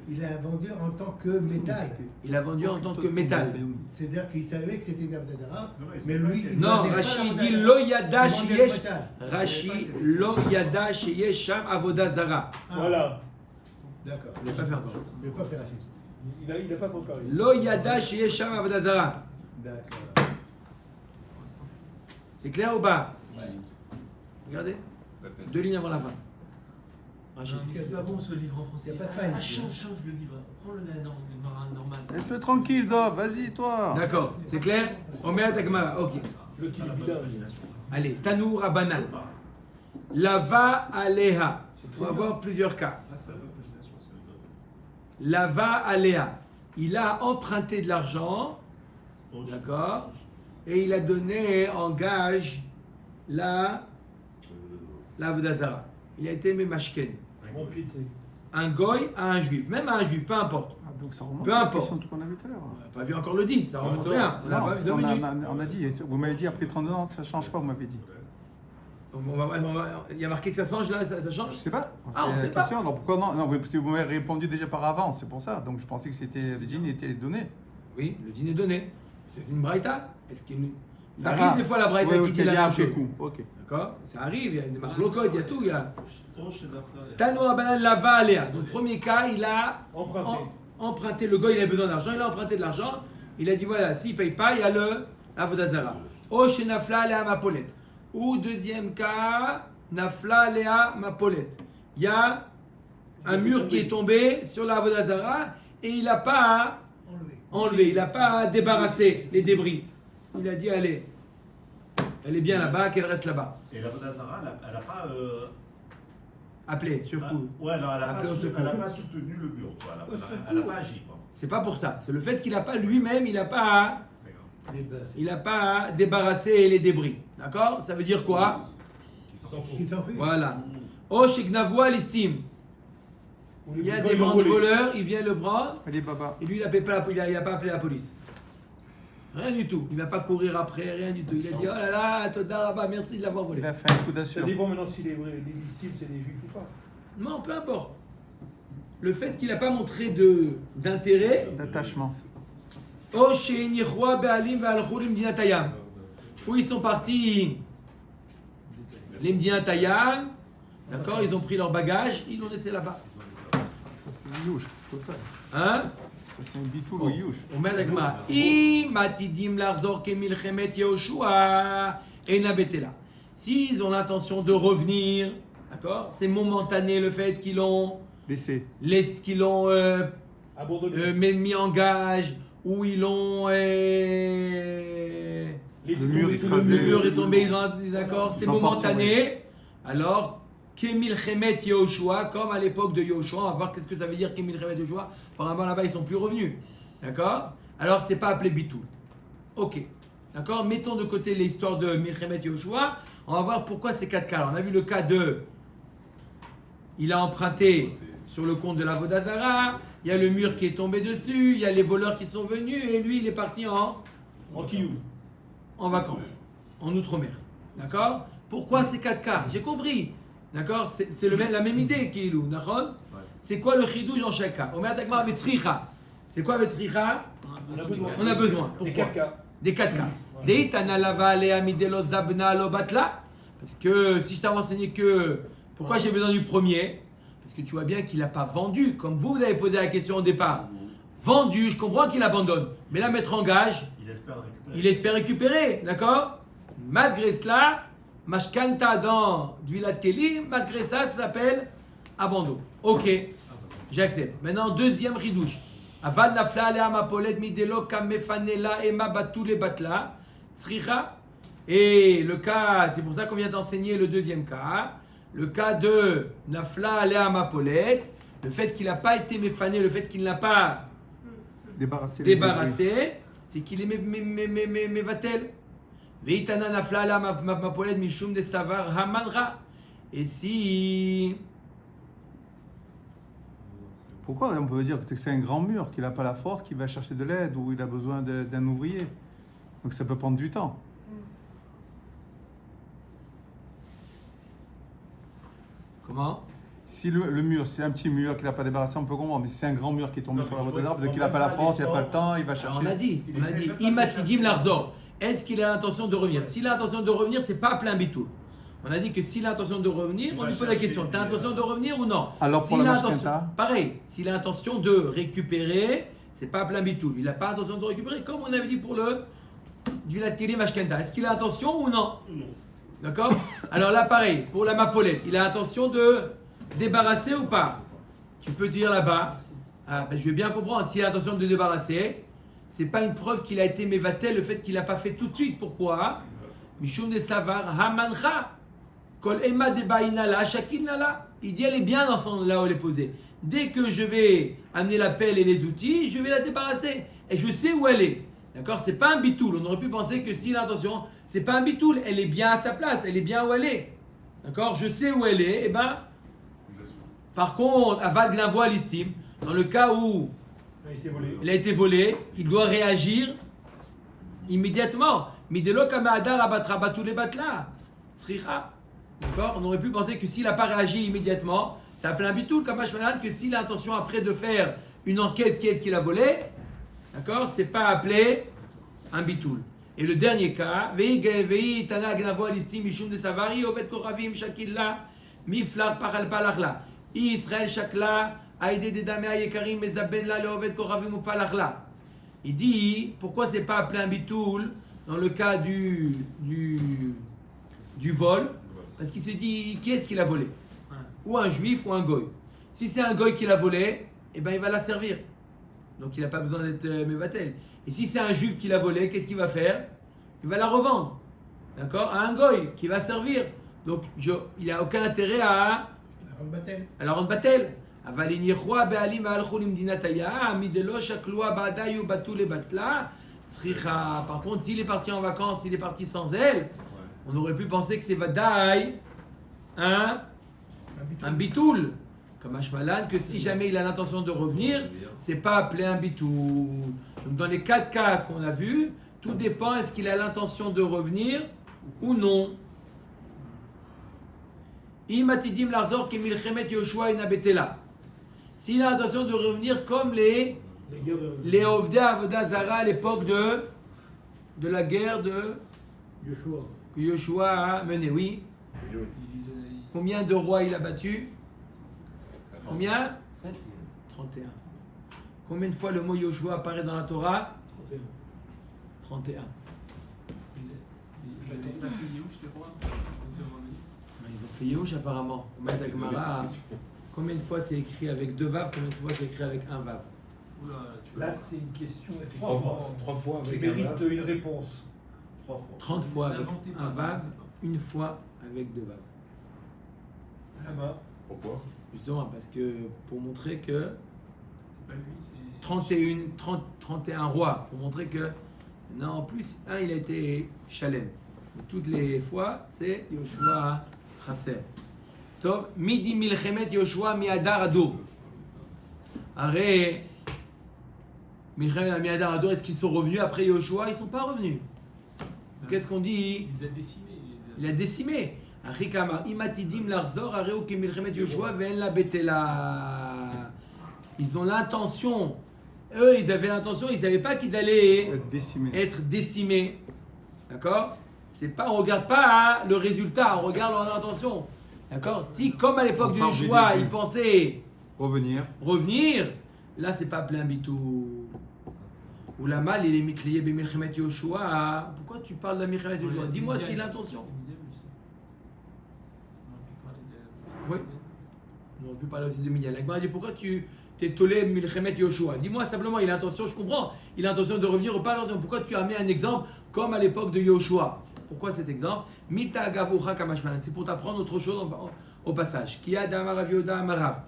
il a vendu en tant que métal. Il a vendu en tant que métal. C'est-à-dire qu'il savait que c'était une Vodazara, Non, il mais savait lui, pas il Non, vendait pas Rashi la dit Vodazara. Lo Yada Il vendait le Sheyesh. métal. Rashi Lo Yada Sheyesh Sham Avodazara. Ah, Voilà. D'accord. Il n'a pas fait encore. Je ne vais pas faire Rachid. Il n'a pas préparé. Lo Yada Sheyesh Sham Avodazara. D'accord. C'est clair ou pas? Ouais. Regardez. 2 lignes avant la fin. Rachid. Non, mais c'est pas bon ce livre en français. Y a pas de faille. Ah, change le livre. Prends-le là, normal. Laisse-le tranquille, Dov, vas-y, toi. D'accord, c'est clair? On met à Dagmara, ok. Le type village. Allez, Tanou Rabanan. Lava Aleha. On va voir plusieurs cas. Ah, c'est la bonne imagination, c'est le bon. Lava Aleha. Il a emprunté de l'argent, d'accord, et il a donné en gage la Vodazara. Il a été Memashken. Propriété. Un goy à un juif, même à un juif, peu importe. Ah, donc ça remonte Peu à la importe. question qu'on avait tout à l'heure. On n'a pas vu encore le din, ça remonte rien. On n'a Non, pas parce vu 2 qu'on minutes. on a dit, vous m'avez dit après 32 ans, ça change pas, vous m'avez dit. Donc, il y a marqué que ça change là, ça Je change? sais pas. Ah, on C'est sait la pas. question. Alors pourquoi non? Non, si vous m'avez répondu déjà par avance, c'est pour ça. Donc je pensais que c'était le djinn était donné. Oui, le din est donné. C'est une braïta. Est-ce qu'il... Ça Ah, arrive des fois la braïta ouais, qui dit ok, la il y a même un chose. coup. Ok. D'accord? Ça arrive, il y a des marlokot, il y a tout. Il y a... Oh, chez Nafla. Tano Rabanan Lava Alea. Donc, premier cas, il a Emprunté. emprunté. Le gars, il a besoin d'argent, il a emprunté de l'argent. Il a dit voilà, s'il ne paye pas, il y a le Avodazara. O chez Nafla Alea Mapolet. Ou deuxième cas, Nafla Alea Mapolet. Il y a un mur qui est tombé sur la Avodazara et il n'a pas enlevé, il n'a pas débarrassé les débris. Il a dit allez, elle est bien là-bas, qu'elle reste là-bas. Et la Vodazara, elle n'a pas Appeler, sur coup. Ouais, alors elle n'a Appeler au secours. pas soutenu le mur, quoi. Elle n'a pas agi, quoi. C'est pas pour ça. C'est le fait qu'il n'a pas lui-même, il n'a pas débarrassé les débris. D'accord? Ça veut dire quoi? Qui s'en fait. Voilà. Oh, Sheknavoua l'estime. Il y a des voleurs, il vient le prendre. Allez, Baba. Et lui, il n'a pas appelé la police. Rien du tout. Il ne va pas courir après, rien du tout. Il a dit, oh là là, Toda Rabba, merci de l'avoir volé. Il a fait un coup Ça d'assurance. dépend maintenant si les victimes c'est des juifs ou pas. Non, peu importe. Le fait qu'il n'a pas montré d'intérêt. D'attachement. Oh, chez Nihwa, Be'alim, Ve'al-Khulim, Dinatayam. Où ils sont partis, les Mdinatayam, d'accord, ils ont pris leur bagage, ils l'ont laissé là-bas. Ça, c'est un youch, total. Hein? Ça, c'est un bitoul au youch. On met avec ma. Imatidim larzor kemilchemet Yehoshua ena betela. S'ils ont l'intention de revenir, d'accord, c'est momentané le fait qu'ils l'ont Abandonné. mis en gage, ou ils l'ont. Le mur Le mur est tombé, d'accord, c'est Ils sont partis, momentané. Alors, Kemilchemet Yehoshua, comme à l'époque de Yehoshua, on va voir qu'est-ce que ça veut dire Kemilchemet Yehoshua. Apparemment là-bas, ils sont plus revenus. D'accord? Alors, c'est pas appelé Bitoul. Ok. D'accord? Mettons de côté l'histoire de Milchemet Yehoshua. On va voir pourquoi ces 4 cas. Alors, on a vu le cas de. Il a emprunté sur le compte de la Vodazara. Il y a le mur qui est tombé dessus. Il y a les voleurs qui sont venus. Et lui, il est parti en vacances, en Outre-mer. D'accord? Pourquoi ces 4 cas? J'ai compris. D'accord? C'est la même idée qui est loup. D'accord? C'est quoi le chidouj en chaque cas? On met attaquement avec tzricha. C'est quoi avec tzricha? On a besoin. Pourquoi? Des 4 cas. Des 4 cas. Deitana lava alea midelo zabna lo batla. Parce que si je t'avais enseigné que. Pourquoi j'ai besoin du premier? Parce que tu vois bien qu'il n'a pas vendu. Comme vous avez posé la question au départ. Vendu, je comprends qu'il abandonne. Mais là, mettre en gage, il espère récupérer. D'accord? Malgré cela, Mashkanta dans Dvilat Keli, malgré ça, ça s'appelle abandon. Ok, j'accepte. Maintenant, deuxième ridouche. Avad nafla alea mapolet midelo kamefanela ema batule batla. Tzricha. Et le cas, c'est pour ça qu'on vient d'enseigner le deuxième cas. Le cas de nafla alea mapolet. Le fait qu'il n'a pas été méfané, le fait qu'il n'a pas débarrassé, c'est qu'il est mévatel. Veitana nafla alea mapolet mishum de savar hamanra. Et si. Pourquoi on peut dire que c'est un grand mur, qu'il n'a pas la force, qu'il va chercher de l'aide ou il a besoin d'un ouvrier? Donc ça peut prendre du temps. Comment? Si le mur, c'est un petit mur qu'il n'a pas débarrassé, on peut comprendre. Mais si c'est un grand mur qui est tombé sur la voie de l'arbre, peut-être qu'il n'a pas la force, il n'a pas le temps, il va chercher. On a dit, Imatidim Larzor. Est-ce qu'il a l'intention de revenir? S'il a l'intention de revenir, c'est pas plein bitou. On a dit que s'il a l'intention de revenir, on lui pose la question. Tu as l'intention de revenir ou non? Alors pour la mashkenta, pareil, s'il a l'intention de récupérer, c'est pas plein bitou. Il n'a pas l'intention de récupérer, comme on avait dit pour le Dvilat Keli Mashkenta. Est-ce qu'il a l'intention ou non? D'accord? Alors là, pareil, pour la mapolette, il a l'intention de débarrasser ou pas? Tu peux dire là-bas, je vais bien comprendre, s'il a l'intention de débarrasser, c'est pas une preuve qu'il a été mévatel, le fait qu'il n'a pas fait tout de suite. Pourquoi? Mishum de savar hamancha kol ema de bainala shakinala. Il dit elle est bien dans son là où elle est posée. Dès que je vais amener la pelle et les outils, je vais la débarrasser et je sais où elle est. D'accord? C'est pas un bitoul. On aurait pu penser que si l'intention, c'est pas un bitoul, elle est bien à sa place, elle est bien où elle est. D'accord? Je sais où elle est. Et ben, par contre, aval gnavoa l'estime, dans le cas où elle a été volée, il doit réagir immédiatement. Midelo kamadar abatra batou les batla. Tzricha. D'accord? On aurait pu penser que s'il n'a pas réagi immédiatement, ça appelle un bitoul, comme que s'il a l'intention après de faire une enquête, qui est-ce qu'il a volé, d'accord? C'est pas appelé un bitoul. Et le dernier cas, Vei tana gnavoa l'estime mishum de savari ovet koravim shakilla miflar pachal palachla. Israël shakla aide de damea yekarim mezaben la leovet koravim ou palachla. Il dit, pourquoi c'est pas appelé un bitoul dans le cas du vol? Parce qu'il se dit, qui est-ce qui l'a volé? Ou un juif ou un goy. Si c'est un goy qui l'a volé, eh ben il va la servir. Donc il n'a pas besoin d'être mévatel. Et si c'est un juif qui l'a volé, qu'est-ce qu'il va faire? Il va la revendre. D'accord? À un goy qui va servir. Donc il n'a aucun intérêt à On battait. Alors on battel. אבל הניחו הבעלים והלכו למדינת היער, מדלא שקלו הבעדה ובתו לבטלה. צריכה. Par contre, s'il est parti en vacances, s'il est parti sans elle, on aurait pu penser que c'est vadaï un bitoul. Comme Ashmalan, que si jamais il a l'intention de revenir, c'est pas appelé un bitoul. Donc dans les 4 cas qu'on a vus, tout dépend est-ce qu'il a l'intention de revenir ou non. Im atidim larzor kemilchemet Yoshua inabetela. S'il a l'intention de revenir comme les Ovdei Avodah Zara à l'époque de la guerre de que Yoshua a menée, oui. Combien de rois il a battu? Combien? 31. Combien de fois le mot Yoshua apparaît dans la Torah? 31. Il a fait Yehush, je crois. Ils ont fait Yehush apparemment. Combien de fois c'est écrit avec 2 vav? Combien de fois c'est écrit avec 1 vav? Là, c'est une question 3 fois qui avec mérite un vav. une réponse. 3 fois. 30 fois avec 1 vav, 1 fois avec 2 vav. Là-bas. Pourquoi? Justement, parce que pour montrer que C'est pas lui, c'est. 31 rois, pour montrer que non, en plus, un il a été Shalem. Toutes les fois, c'est Yoshua Chasser. Tov, midi milchemet Yoshua miadar adour. Arrête. Milchemet miadar adour, est-ce qu'ils sont revenus après Yoshua? Ils ne sont pas revenus. Qu'est-ce qu'on dit? Il les a décimés. Il a décimé. Achikama, imatidim larzor, areu ke milchemet Yoshua ve'en la betela. Ils ont l'intention. Eux, ils avaient l'intention, ils ne savaient pas qu'ils allaient être décimés. D'accord? C'est pas, on ne regarde pas le résultat, on regarde leur intention. D'accord? Si, comme à l'époque de Yoshua, ils pensaient revenir, là, c'est pas plein bitou. Ou la mal, il est miklié b'milchemet Yoshua. Pourquoi tu parles de la milchemet Yoshua? Dis-moi si l'intention. Oui. On aurait pu parler aussi de Midian. La Gemara dit pourquoi tu t'es tolé milchemet Yoshua? Dis-moi simplement, il a l'intention, je comprends, il a l'intention de revenir ou pas l'intention. Pourquoi tu as mis un exemple comme à l'époque de Yoshua? Pourquoi cet exemple? Mita agavucha kamashmalan. C'est pour t'apprendre autre chose au passage. Ki adam Rav Yehuda amarav.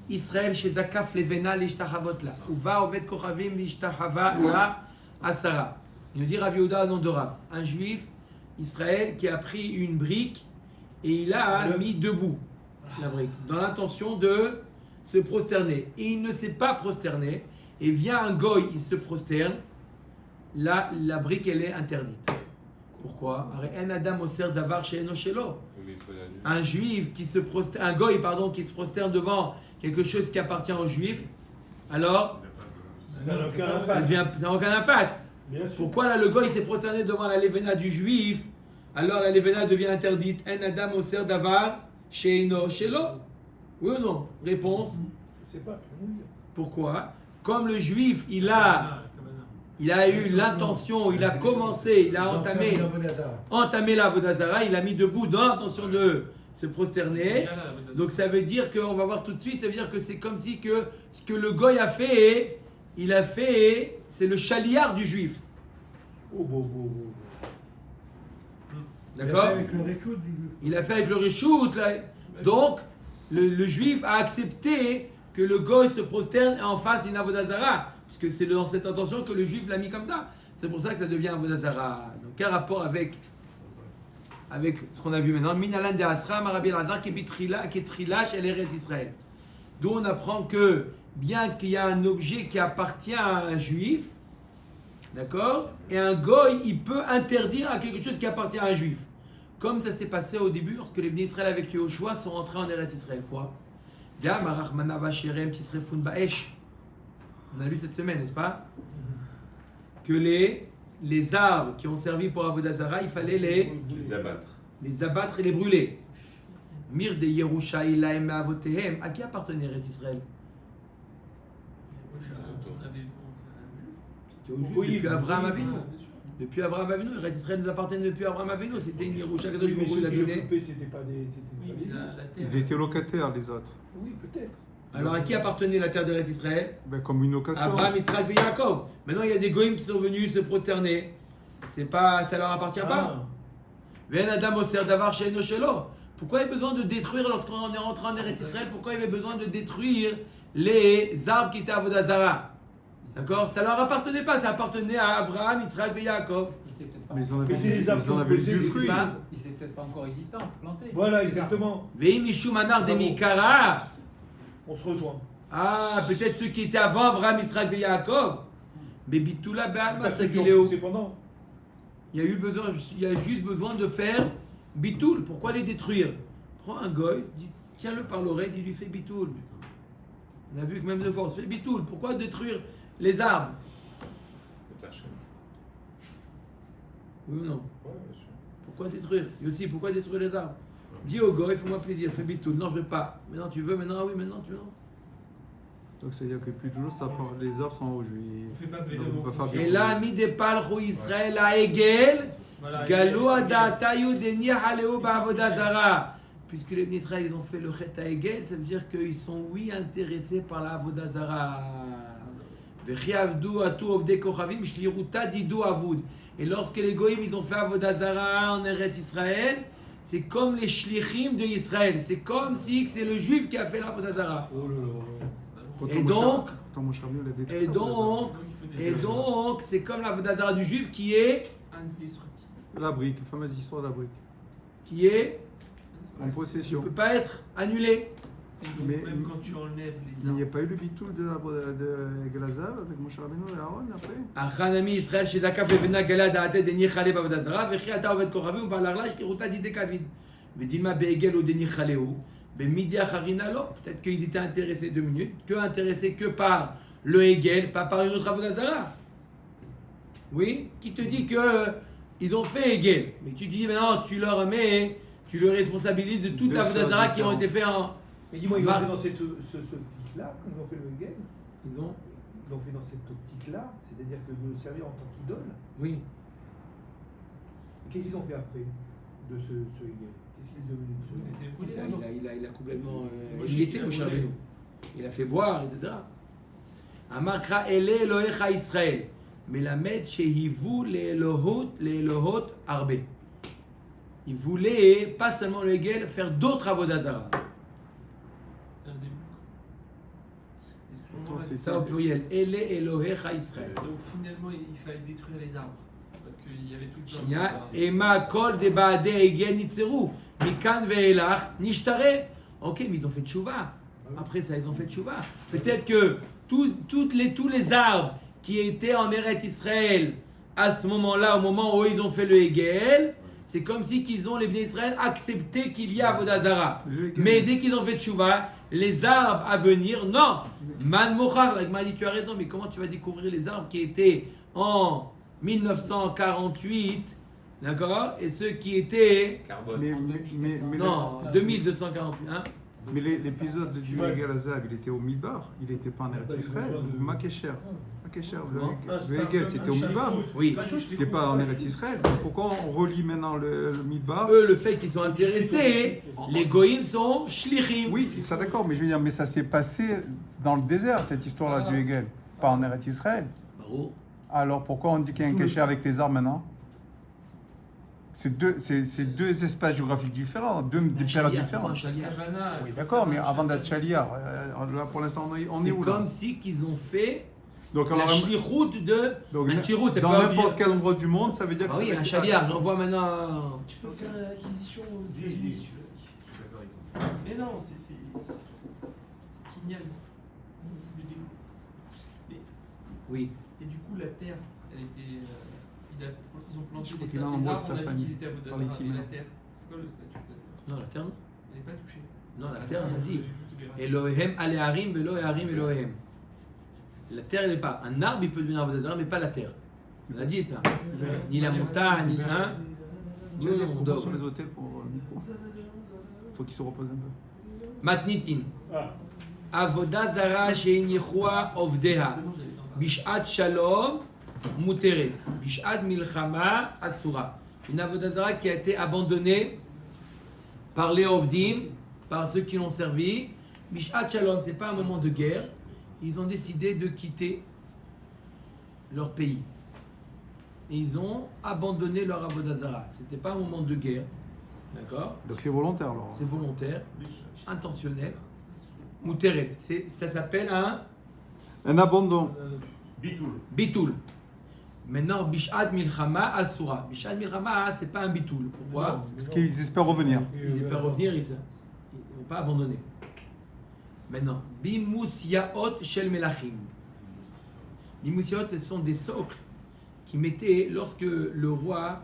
Israël chez Zakaf levena l'ishtachavot la. Uva ovet kochavim l'ishtachava la asara. Il nous dit Rav Yehuda au nom de Rav. Un juif, Israël, qui a pris une brique et il a mis debout la brique dans l'intention de se prosterner. Et il ne s'est pas prosterné. Et vient un goy, il se prosterne. Là, la brique, elle est interdite. Pourquoi? Un juif qui se prosterne, un goy pardon, qui se prosterne devant quelque chose qui appartient aux juifs, alors Ça n'a aucun ça impact. n'a aucun impact. Bien sûr. Pourquoi là le goy s'est prosterné devant la levena du juif, alors la levena devient interdite? En adam oser davar sheino shelo. Oui ou non? Réponse. Je sais pas. tu veux nous dire. Pourquoi? Comme le juif, il a eu l'intention, il a commencé, il a entamé la Vodazara, il a mis debout dans l'intention de se prosterner. Donc ça veut dire qu'on va voir tout de suite, ça veut dire que c'est comme si que ce que le goy a fait, c'est le chaliard du juif. D'accord? Avec le réchout du juif. Il a fait avec le reshoot. Donc, le juif a accepté que le goy se prosterne et en face une avodazara. Puisque c'est dans cette intention que le juif l'a mis comme ça. C'est pour ça que ça devient avodazara. Donc, quel rapport avec ce qu'on a vu maintenant? Minalan de Asra, Marabi Lazar, Ketrilash, El Eretz Israël. D'où on apprend que, bien qu'il y a un objet qui appartient à un juif, d'accord? Et un goy, il peut interdire à quelque chose qui appartient à un juif. Comme ça s'est passé au début, lorsque les Bnei Israël avec Yehoshua sont rentrés en Eretz Israël. Quoi? On a lu cette semaine, n'est-ce pas? Que les arbres qui ont servi pour Avodazara, il fallait les abattre et les brûler. Mir de Yerusha ilaim avotehem. À qui appartenait Eretz Israël? Depuis Abraham Avinu. Depuis Abraham Avinu, Eretz Israël nous appartenait depuis Abraham Avinu. C'était une Yerusha que Oui, mais Dieu ceux l'a qui donné. l'occupaient, c'était pas des. Ils étaient locataires, les autres. Oui, peut-être. Alors à qui appartenait la terre d'Eretz Israël? Comme une location. Abraham, Israël et Yaakov. Maintenant il y a des goïms qui sont venus se prosterner. C'est pas, ça leur appartient pas. Ven adam oser davar she'eino shelo. Pourquoi il y a besoin de détruire, lorsqu'on est rentré en Eretz Israël, pourquoi il y avait besoin de détruire les arbres qui étaient à Avodah Zarah? D'accord? Ça leur appartenait pas, ça appartenait à Abraham, Yitzhak et Yaakov. Mais ils en Mais c'est des arbres avaient du composés, fruit. Ils étaient peut-être pas encore existants, plantés. Voilà, exactement. Veim Mishum Anar de Mikara. On se rejoint. Ah, peut-être ceux qui étaient avant Abraham, Yitzhak et Yaakov. Mais Bitoula Be'alma Pas ceux qui ont Sagiléo. poussé pendant. Il y a juste besoin de faire Bitoul. Pourquoi les détruire? Prends un goy, tiens-le par l'oreille, dis-lui fais Bitoul. On a vu que même de force, fais Bitoul. Pourquoi détruire les arbres? Oui ou non? Pourquoi détruire? Et aussi, pourquoi détruire les arbres? Dis au goy, fais-moi plaisir, fais Bitoul. Non, je veux pas. Maintenant tu veux, maintenant, ah oui, maintenant tu veux. Donc c'est-à-dire que plus toujours, les arbres sont en haut. On fait pas de Donc, on peut faire Et là, mi de palchou Israël à Egel, Galou Adatayu Deni Haleu Ba'avodah Zara. Puisque les Israël ils ont fait le chet à Egel, ça veut dire qu'ils sont, oui, intéressés par la Avodah Zara. Et lorsque les Goïm ils ont fait Avodah Zara en Eretz Israël, c'est comme les shlichim de Israël. C'est comme si c'est le juif qui a fait la Avodah Zara. Et donc, c'est comme la Avodah Zara du juif qui est indestructible. La brique, la fameuse histoire de la brique. Qui est En qui ne possession. peut pas être annulé. Et donc, même quand tu enlèves les Mais il arbres. n'y a pas eu le bitoul de Glazav avec Moshe Rabbeinu et Aaron après? Achanami Israël Shedaka Vevena Galad Aate Deni Chale B'Avodah Zara Vechi Ata Oved Koravim Balarla Shkiruta Dide Kavid Vedima Beegel ou Deni Chaleu Bemidi Acharina Lo. Peut-être qu'ils étaient intéressés 2 minutes, intéressés que par le Hegel, pas par une autre Avodah Zara. Oui, qui te dit que ils ont fait Hegel, mais tu dis maintenant tu leur mets, tu le responsabilises de toute la Avodah Zara qui ont été faits en. Mais dis-moi, ils ont fait dans cette optique-là, quand ils ont fait le Hegel, Ils ont. ils l'ont fait dans cette optique-là, c'est-à-dire que de le servir en tant qu'idole. Oui. Qu'est-ce qu'ils ont fait après de ce Hegel? Qu'est-ce qu'ils ont devenu? Il a complètement. C'est Moshe Il qui était l'a Moshe volé. Rabbeinu. Il a fait boire, etc. Amakra ele Elohecha Israël. Melamed shehivu leelohot arbe. Il voulait, pas seulement le Hegel, faire d'autres Avodah Zara. C'était un début. Est-ce que je comprends C'est ça au pluriel. Ele Elohecha Israël. Donc finalement, il fallait détruire les arbres. Parce qu'il y avait tout le temps. Ema kol de baade Hegel nitzeru. Mikan ve'elach nishtare. Ok, mais ils ont fait tchouva. Après ça, ils ont fait tchouva. Peut-être que tous les arbres qui étaient en Eretz Israël à ce moment-là, au moment où ils ont fait le Hegel, c'est comme si qu'ils ont, les Bnei Israël, accepté qu'il y a Avodah Zara. Mais dès qu'ils ont fait tchouva, les arbres à venir, non. Man mochar, la Gemara dit, tu as raison, mais comment tu vas découvrir les arbres qui étaient en 1948, d'accord, et ceux qui étaient non, 2248, hein. Mais l'épisode du Hegel Azav, il était au Midbar, il n'était pas en Eretz Israël. Makesher. Le Hegel, c'était au Midbar. Oui. C'était pas en Eretz Israël. Pourquoi on relie maintenant le Midbar? Eux, le fait qu'ils sont intéressés, les goïms sont shlichim. Oui, ça d'accord, mais je veux dire, mais ça s'est passé dans le désert, cette histoire-là du Hegel, pas en Eretz Israël. Bravo. Alors pourquoi on dit qu'il y a un Kesher avec les arbres maintenant? C'est deux espaces géographiques différents, deux périodes différentes. Havana, Oui, d'accord, mais avant d'être Chaliar, là pour l'instant on est C'est où là? comme si qu'ils ont fait Donc, la shlichut de. donc, un shlichut, c'est dans pas n'importe obligé. quel endroit du monde, ça veut dire que Ah oui, ça un chaliar, j'en vois maintenant. tu peux faire l'acquisition aux États-Unis si tu veux. Je suis d'accord avec toi. Mais non, c'est Kinyan. Oui. Et du coup, la terre, elle était. Ils ont planté Je crois des qu'il a un arbres, endroit on de sa a dit famille, qu'ils étaient à Avodah par Zara, ici, mais la maintenant. terre, c'est quoi le statut de la terre? Non, la terre, non. Elle n'est pas touchée. Non, la Ah, terre, si, on a dit. tous les racines. Elohem aleharim velo eharim Elohem. La terre, elle n'est pas. Un arbre, il peut devenir Avodah Zara, mais pas la terre. On a dit ça. Ni la montagne, ni. Hein? Il y a des on propos dort. sur les hôtels pour Nico. Il faut qu'il se repose un peu. Matnitin. Ah, Avodah Zara sheinichua ovdeha. Bishat shalom muteret. Bishat milchama asura. Une Avodah Zara qui a été abandonnée par les ovdim, par ceux qui l'ont servi. Bishat shalom, c'est pas un moment de guerre. Ils ont décidé de quitter leur pays. Et ils ont abandonné leur Avodah Zara. C'était pas un moment de guerre. D'accord? Donc c'est volontaire alors. C'est volontaire, intentionnel. Mouteret. Ça s'appelle Un abandon. Bitoul. bitoul. Maintenant, Bishad Milchama Asura. Bishad Milchama, c'est pas un bitoul. Pourquoi? Parce qu'ils espèrent revenir. Ils peuvent revenir, ils ne vont pas abandonner. Maintenant, Bimus Yaot Shel Melachim. Bimus Yaot, ce sont des socles qui mettaient, lorsque le roi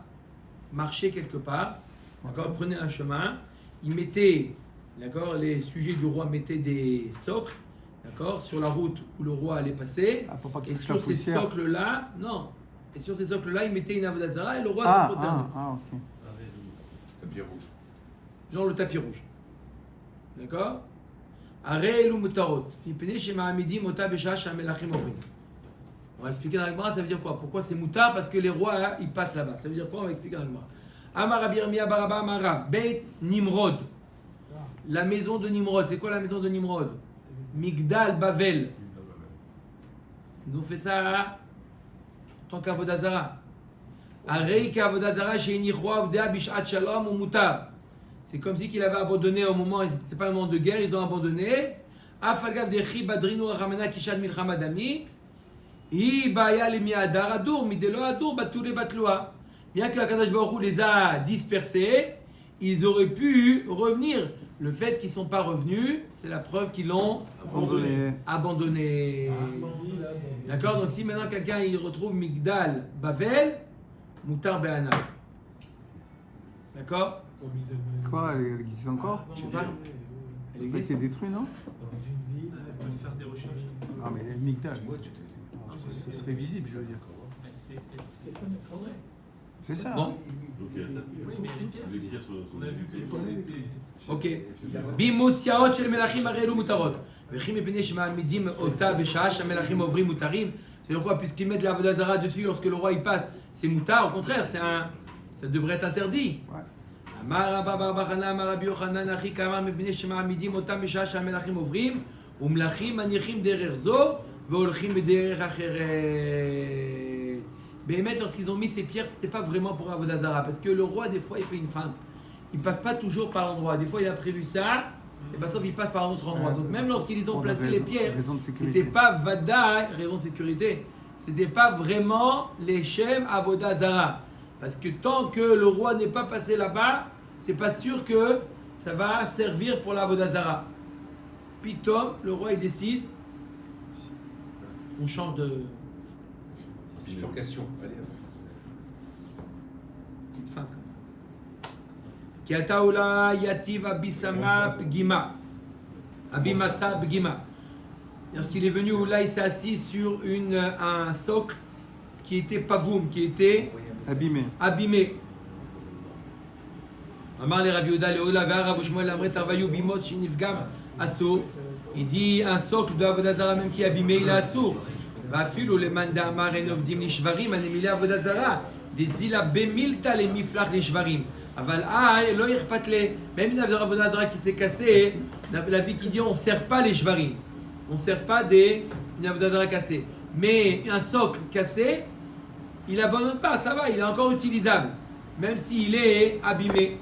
marchait quelque part, d'accord, prenait un chemin, il mettait, d'accord, les sujets du roi mettaient des socles, d'accord, sur la route où le roi allait passer, Pour pas qu'il et touche la sur ces poussière. socles-là, non, et sur ces socles-là, il mettait une avodat zara et le roi se prosternait. Ok. Tapis rouge. Genre le tapis rouge. D'accord? Arel ou mutarot. Mipene shema amidim ota besha shamelachim ovrim. On va expliquer dans la Gemara, ça veut dire quoi? Pourquoi c'est mutar? Parce que les rois, ils passent là-bas. Ça veut dire quoi? On va expliquer dans la Gemara. Amar Rabbi Yirmiyah Baraba Amara, Beit Nimrod. La maison de Nimrod. C'est quoi la maison de Nimrod? Migdal Bavel. Ils ont fait ça en tant qu'avodazara. Arei qu'avodazara chez Inichwa Avdea Bishat Shalom ou Mutar. C'est comme si qu'il avait abandonné au moment, c'est pas un moment de guerre, ils ont abandonné. Afalgav dechi badrinu rachamana kishad milchama dami. Hi baya le miadar adur, midelo adur, batule batloa. Bien que Akadosh Baruch Hu les a dispersés, ils auraient pu revenir. Le fait qu'ils ne sont pas revenus, c'est la preuve qu'ils l'ont abandonné. D'accord? Donc si maintenant quelqu'un il retrouve Migdal Bavel, Mutar Be'ana. D'accord? Quoi, elle existe encore? Je sais pas. Elle Elle a été détruite, non? On peut faire des recherches. Ah, mais Migdal, ce serait visible, je veux dire. C'est ça. Bon. Donc, Oui, mais les pièces, on a vu que c'était. Ok. Bimus yaot shel melachim arelu mutarot. Vechim epnei shema'amidim ota b'sha'a shemelachim ovrim mutarim. C'est-à-dire quoi? Puisqu'ils mettent la avodah zara dessus lorsque le roi il passe, c'est mutar. Au contraire, ça devrait être interdit. Amar Rabba bar Bachana, Amar Rabbi Yochanan, Achi Kamar mepnei shema'amidim ota b'sha'a shemelachim ovrim umlachim manichim derer zo ve'olchim b'derer acheret. Béhémet, lorsqu'ils ont mis ces pierres, c'était pas vraiment pour avodah zara, parce que le roi des fois il fait une feinte. Il passe pas toujours par l'endroit. Des fois il a prévu ça, et bien sauf il passe par un autre endroit. Donc même lorsqu'ils ont placé les pierres, c'était pas vada, raison de sécurité. C'était pas vraiment les shem avodah zara, parce que tant que le roi n'est pas passé là-bas, c'est pas sûr que ça va servir pour l'avodah zara. Puis Tom, le roi il décide, on change de Bifurcation. Allez, petite fin. Ki ataoula yativ abisama pgima. Abimasa pgima. Lorsqu'il est venu, là il s'est assis sur un socle qui était pagoum, qui était abîmé. Amar le Rav Yehuda le Ola ve'ar Rav Shmuel amret arvayu bimos shinifgam asso. Il dit un socle de avodah zara même qui est abîmé, il est assourd. ואפילו למאן דאמר אין עובדים לשברים, הנמילה עבודה זרה, דזילה במילתא למפלח לשברים. אבל לא אכפת לי, même une עבודה זרה qui s'est cassée, la vie qui dit on ne sert pas les shvarim, on ne sert pas une עבודה זרה cassée. Mais un socle cassé, il n'abandonne pas, ça va, il est encore utilisable, même s'il est abîmé.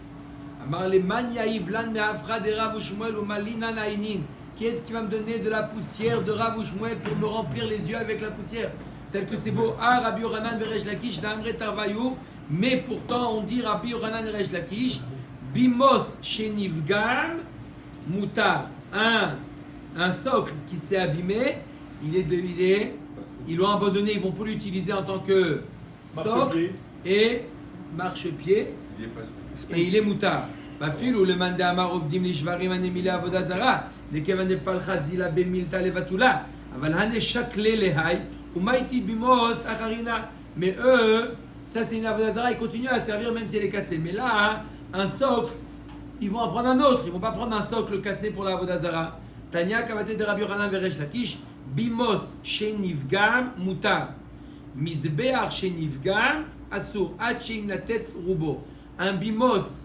אמר למאן יעיב לן מעפרא דרב ושמואל ומלינן העינין. Qui est-ce qui va me donner de la poussière de Rav Shmuel pour me remplir les yeux avec la poussière? Tel que c'est beau, Rabbi Yochanan verej Lakish d'Amre Tarvayu, mais pourtant on dit Rabbi Yochanan verej Lakish, Bimos Shenivgam Mutar. Un socle qui s'est abîmé, ils l'ont abandonné, ils vont plus l'utiliser en tant que socle et marchepied, et il est Mutar. Bafil ou le mande amar ovdim lishvarim anemile avodah zara. לכיוון דפלחה זילה במילתא לבתולה, אבל הנשקלה להי, ומייתי בימוס אחרינה. Mais eux, ça c'est une avodah zara, ils continuent à servir même si elle est cassée. Mais là, un socle, ils vont en prendre un autre, ils ne vont pas prendre un socle cassé pour la avodah zara. Tanya kavate de Rabbi Yochanan veresh Lakish, bimos shenivgam mutar. Mizbeach shenivgam asur, ad sheim latetz rubo. Un bimos,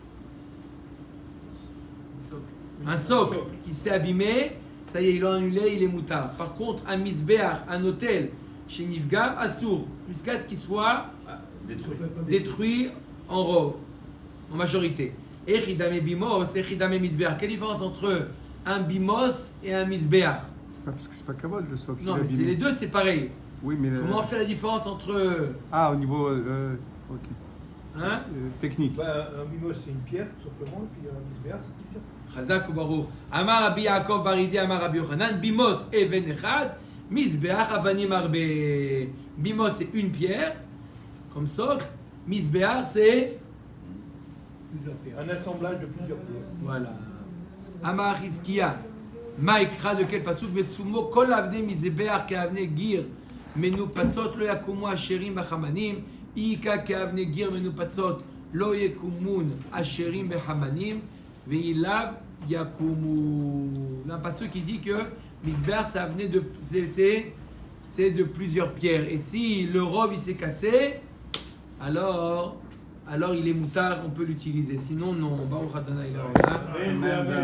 un socle qui s'est abîmé, ça y est, ils l'ont annulé, il est moutard. Par contre, un misbéach, un hôtel chez Nivgam, assour, jusqu'à ce qu'il soit détruit en majorité. Echidame bimos, echidame misbeach. Quelle différence entre un bimos et un misbeach? C'est pas parce que c'est pas kavod le soc. Non, mais c'est les deux, c'est pareil. Oui, mais Comment on fait la différence entre... Ah, au niveau ok. Hein? Technique. Bah, un bimos c'est une pierre tout simplement, et puis un misbéach c'est une pierre. Chazak ou Baruch. Amar Rabbi Yaakov Baridi, Amar Rabbi Yochanan, bimos even echad, misbeach avanim arbe. Bimos c'est une pierre, comme socle. Misbeach c'est... Plusieurs pierres. Un assemblage de plusieurs pierres. Voilà. Amar Hizkiya. Maïkra de quel pasuk? Mesumo kol avne misbeach ke avne gir. Menu patzot lo yakumu asherim bachamanim. Ika ke avne gir menu patzot lo yakumun asherim bachamanim. Veilav yakumu. Là, un pasuk qui dit que misbeach ça venait de... c'est de plusieurs pierres. Et si le rov il s'est cassé, alors il est moutard, on peut l'utiliser. Sinon, non. Baruch Adonai Elohim. Amen.